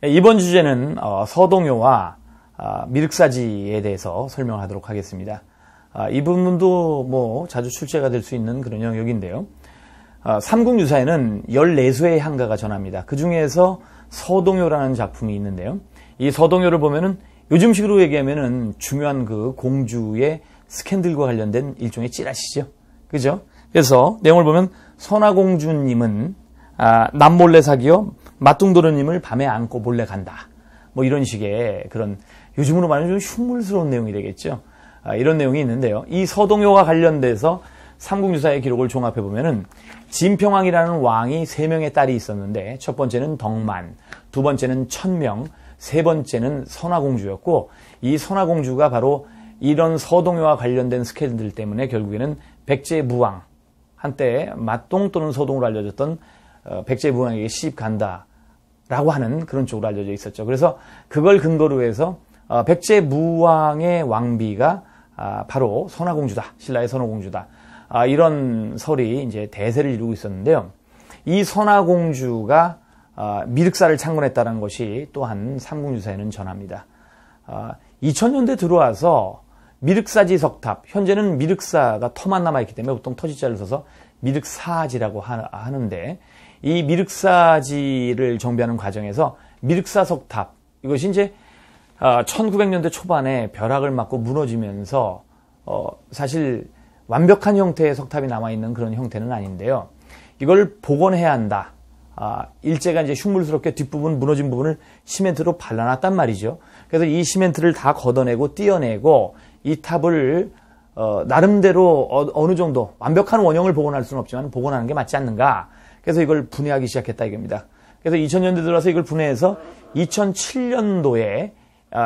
이번 주제는 서동요와 미륵사지에 대해서 설명하도록 하겠습니다. 이 부분도 뭐 자주 출제가 될 수 있는 그런 영역인데요. 삼국유사에는 14수의 향가가 전합니다. 그 중에서 서동요라는 작품이 있는데요. 이 서동요를 보면은 요즘식으로 얘기하면은 중요한 그 공주의 스캔들과 관련된 일종의 찌라시죠. 그죠? 그래서 내용을 보면 선화공주님은 남몰래 사귀어 맞둥도련님을 밤에 안고 몰래 간다. 뭐 이런 식의 그런 요즘으로 말하면 좀 흉물스러운 내용이 되겠죠. 이런 내용이 있는데요. 이 서동요와 관련돼서 삼국유사의 기록을 종합해 보면은 진평왕이라는 왕이 3명의 딸이 있었는데 첫 번째는 덕만, 두 번째는 천명, 세 번째는 선화공주였고 이 선화공주가 바로 이런 서동요와 관련된 스캔들 때문에 결국에는 백제무왕, 한때 맞동 또는 서동으로 알려졌던 백제무왕에게 시집 간다라고 하는 그런 쪽으로 알려져 있었죠. 그래서 그걸 근거로 해서 백제무왕의 왕비가 바로 선화공주다, 신라의 선화공주다. 이런 설이 이제 대세를 이루고 있었는데요. 이 선화공주가 미륵사를 창건했다는 것이 또한 삼국유사에는 전합니다. 2000년대 들어와서 미륵사지 석탑, 현재는 미륵사가 터만 남아있기 때문에 보통 터지자를 써서 미륵사지라고 하는데 이 미륵사지를 정비하는 과정에서 미륵사 석탑, 이것이 이제 1900년대 초반에 벼락을 맞고 무너지면서 사실 완벽한 형태의 석탑이 남아있는 그런 형태는 아닌데요. 이걸 복원해야 한다. 일제가 이제 흉물스럽게 뒷부분 무너진 부분을 시멘트로 발라놨단 말이죠. 그래서 이 시멘트를 다 걷어내고 띄어내고 이 탑을 나름대로 어느 정도 완벽한 원형을 복원할 수는 없지만 복원하는 게 맞지 않는가. 그래서 이걸 분해하기 시작했다 이겁니다. 그래서 2000년대 들어서 이걸 분해해서 2007년도에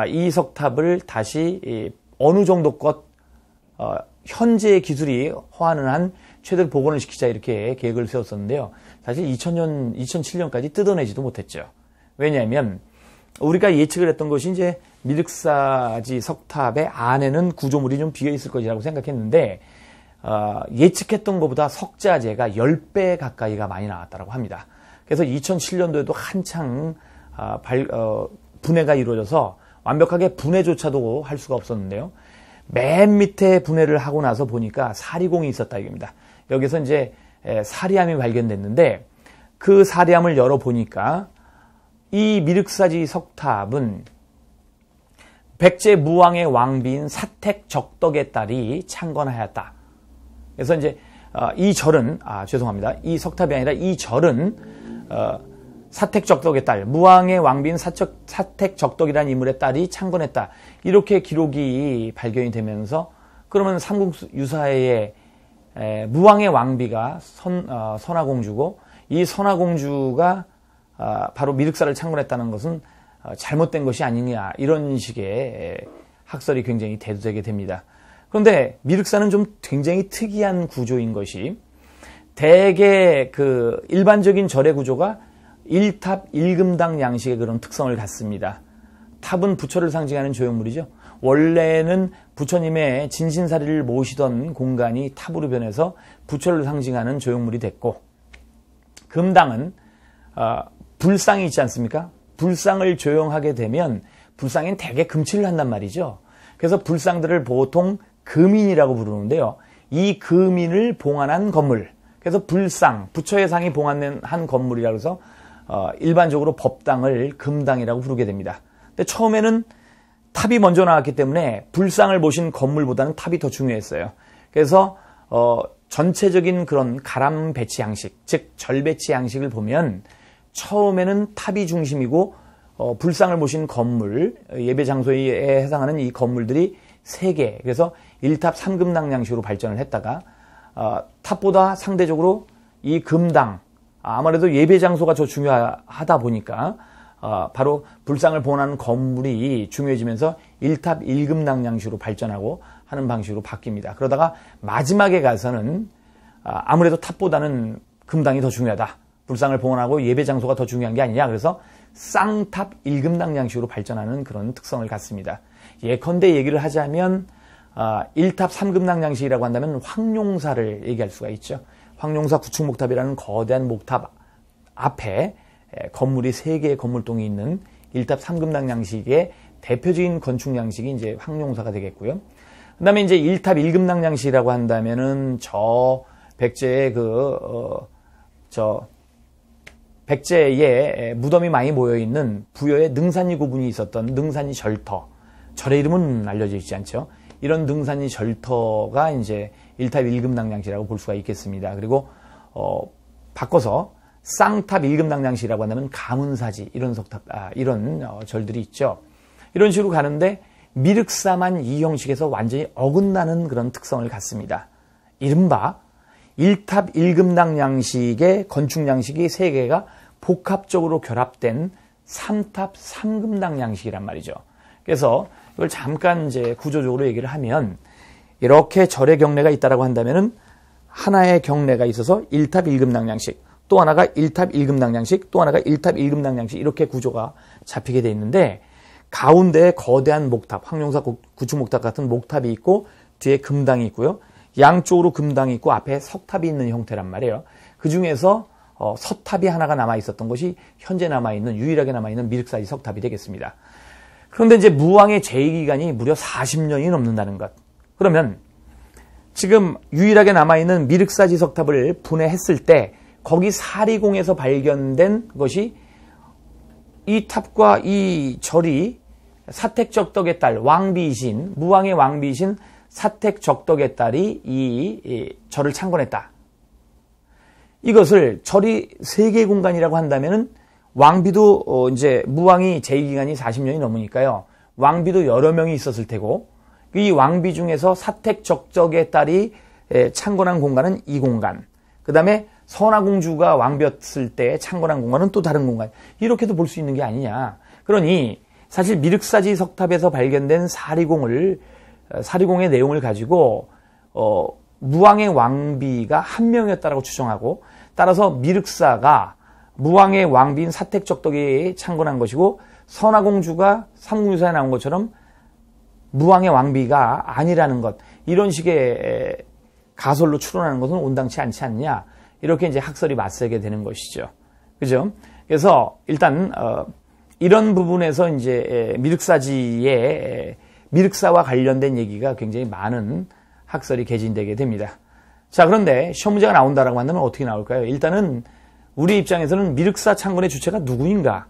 이 석탑을 다시 어느 정도껏 현재의 기술이 허하는 한 최대로 복원을 시키자 이렇게 계획을 세웠었는데요. 사실 2007년까지 뜯어내지도 못했죠. 왜냐하면 우리가 예측을 했던 것이 이제 미륵사지 석탑의 안에는 구조물이 좀 비어 있을 것이라고 생각했는데 예측했던 것보다 석자재가 10배 가까이가 많이 나왔다고 합니다. 그래서 2007년도에도 한창 분해가 이루어져서 완벽하게 분해조차도 할 수가 없었는데요. 맨 밑에 분해를 하고 나서 보니까 사리공이 있었다 이겁니다. 여기서 이제 사리암이 발견됐는데 그 사리암을 열어보니까 이 미륵사지 석탑은 백제무왕의 왕비인 사택적덕의 딸이 창건하였다. 그래서 이제 이 절은 죄송합니다. 이 석탑이 아니라 이 절은 사택적덕의 딸, 무왕의 왕비인 사택적덕이라는 인물의 딸이 창건했다. 이렇게 기록이 발견이 되면서 그러면 삼국유사의 무왕의 왕비가 선화공주고 이 선화공주가 바로 미륵사를 창건했다는 것은 잘못된 것이 아니냐 이런 식의 학설이 굉장히 대두되게 됩니다. 그런데 미륵사는 좀 굉장히 특이한 구조인 것이 대개 그 일반적인 절의 구조가 1탑 1금당 양식의 그런 특성을 갖습니다. 탑은 부처를 상징하는 조형물이죠. 원래는 부처님의 진신사리를 모시던 공간이 탑으로 변해서 부처를 상징하는 조형물이 됐고 금당은 불상이 있지 않습니까? 불상을 조형하게 되면 불상엔 대개 금칠을 한단 말이죠. 그래서 불상들을 보통 금인이라고 부르는데요. 이 금인을 봉안한 건물, 그래서 불상, 부처의 상이 봉안한 건물이라고 해서 일반적으로 법당을 금당이라고 부르게 됩니다. 근데 처음에는 탑이 먼저 나왔기 때문에 불상을 모신 건물보다는 탑이 더 중요했어요. 그래서 전체적인 그런 가람 배치 양식, 즉 절 배치 양식을 보면 처음에는 탑이 중심이고 불상을 모신 건물, 예배 장소에 해당하는 이 건물들이 3개, 그래서 1탑 3금당 양식으로 발전을 했다가 탑보다 상대적으로 이 금당, 아무래도 예배 장소가 더 중요하다 보니까 바로 불상을 봉헌하는 건물이 중요해지면서 1탑 1금당 양식으로 발전하고 하는 방식으로 바뀝니다. 그러다가 마지막에 가서는 아무래도 탑보다는 금당이 더 중요하다. 불상을 봉헌하고 예배 장소가 더 중요한 게 아니냐. 그래서 쌍탑 1금당 양식으로 발전하는 그런 특성을 갖습니다. 예컨대 얘기를 하자면 1탑 3금당 양식이라고 한다면 황룡사를 얘기할 수가 있죠. 황룡사 구축목탑이라는 거대한 목탑 앞에 건물이 3개의 건물동이 있는 1탑 3금당 양식의 대표적인 건축 양식이 이제 황룡사가 되겠고요. 그 다음에 이제 1탑 1금당 양식이라고 한다면은 저 백제의 백제에 무덤이 많이 모여있는 부여에 능산리 구분이 있었던 능산리 절터. 절의 이름은 알려져 있지 않죠. 이런 능산리 절터가 이제 1탑 1금당 양식이라고 볼 수가 있겠습니다. 그리고, 바꿔서 쌍탑 1금당 양식이라고 한다면 가문사지, 이런 절들이 있죠. 이런 식으로 가는데 미륵사만 이 형식에서 완전히 어긋나는 그런 특성을 갖습니다. 이른바 1탑 1금당 양식의 건축 양식이 3개가 복합적으로 결합된 3탑 3금당 양식이란 말이죠. 그래서 이걸 잠깐 이제 구조적으로 얘기를 하면 이렇게 절의 경례가 있다라고 한다면은 하나의 경례가 있어서 1탑 1금당 양식, 또 하나가 1탑 1금당 양식, 또 하나가 1탑 1금당 양식 이렇게 구조가 잡히게 돼 있는데 가운데에 거대한 목탑, 황룡사 구축 목탑 같은 목탑이 있고 뒤에 금당이 있고요. 양쪽으로 금당이 있고 앞에 석탑이 있는 형태란 말이에요. 그 중에서 서탑이 하나가 남아 있었던 것이 현재 남아있는 유일하게 남아있는 미륵사지 석탑이 되겠습니다. 그런데 이제 무왕의 재위기간이 무려 40년이 넘는다는 것. 그러면 지금 유일하게 남아있는 미륵사지 석탑을 분해했을 때 거기 사리공에서 발견된 것이 이 탑과 이 절이 사택적덕의 딸 왕비이신 무왕의 왕비이신 사택적덕의 딸이 이 절을 창건했다. 이것을 절이 세계 공간이라고 한다면은 왕비도 이제 무왕이 재위기간이 40년이 넘으니까요. 왕비도 여러 명이 있었을 테고 이 왕비 중에서 사택적덕의 딸이 창건한 공간은 이 공간. 그 다음에 선화공주가 왕비였을 때 창건한 공간은 또 다른 공간. 이렇게도 볼 수 있는 게 아니냐. 그러니 사실 미륵사지 석탑에서 발견된 사리공의 내용을 가지고 무왕의 왕비가 한 명이었다라고 추정하고 따라서 미륵사가 무왕의 왕비인 사택적덕이 창건한 것이고 선화공주가 삼국유사에 나온 것처럼 무왕의 왕비가 아니라는 것. 이런 식의 가설로 추론하는 것은 온당치 않지 않냐. 이렇게 이제 학설이 맞서게 되는 것이죠. 그죠? 그래서 일단 이런 부분에서 이제 미륵사와 관련된 얘기가 굉장히 많은 학설이 개진되게 됩니다. 자, 그런데 시험 문제가 나온다라고 한다면 어떻게 나올까요? 일단은 우리 입장에서는 미륵사 창건의 주체가 누구인가?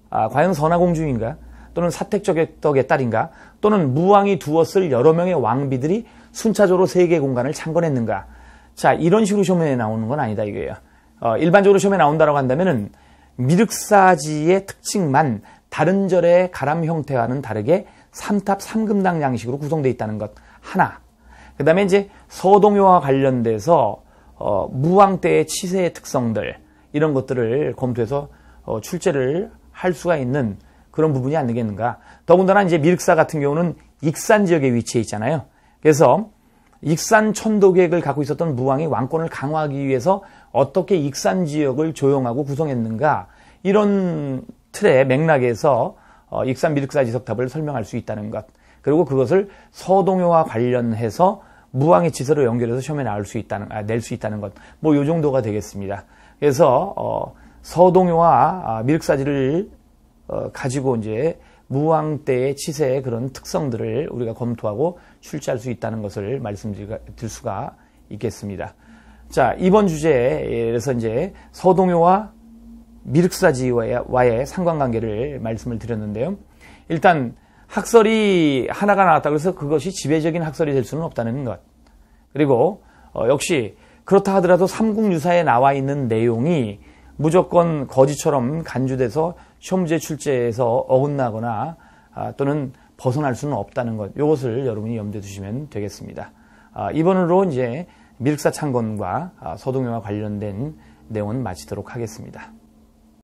과연 선화공주인가? 또는 사택적덕의 딸인가? 또는 무왕이 두었을 여러 명의 왕비들이 순차적으로 세계 공간을 창건했는가? 자, 이런 식으로 시험에 나오는 건 아니다 이거예요. 일반적으로 시험에 나온다라고 한다면은 미륵사지의 특징만 다른 절의 가람 형태와는 다르게 3탑 3금당 양식으로 구성되어 있다는 것 하나. 그 다음에 이제 서동요와 관련돼서 무왕 때의 치세의 특성들 이런 것들을 검토해서 출제를 할 수가 있는 그런 부분이 안 되겠는가. 더군다나 이제 미륵사 같은 경우는 익산 지역에 위치해 있잖아요. 그래서 익산 천도계획을 갖고 있었던 무왕이 왕권을 강화하기 위해서 어떻게 익산 지역을 조용하고 구성했는가 이런 틀의 맥락에서 익산 미륵사지 석탑을 설명할 수 있다는 것. 그리고 그것을 서동요와 관련해서 무왕의 지서로 연결해서 시험에 낼 수 있다는 것. 뭐 요 정도가 되겠습니다. 그래서 서동요와 미륵사지를 가지고 이제 무왕 때의 치세의 그런 특성들을 우리가 검토하고 출제할 수 있다는 것을 말씀드릴 수가 있겠습니다. 자, 이번 주제에서 이제 서동요와 미륵사지와의 상관관계를 말씀을 드렸는데요. 일단 학설이 하나가 나왔다고 해서 그것이 지배적인 학설이 될 수는 없다는 것. 그리고 역시 그렇다 하더라도 삼국유사에 나와 있는 내용이 무조건 거짓처럼 간주돼서 시험문제 출제에서 어긋나거나 또는 벗어날 수는 없다는 것. 이것을 여러분이 염두에 두시면 되겠습니다. 이번으로 이제 미륵사 창건과 서동요와 관련된 내용은 마치도록 하겠습니다.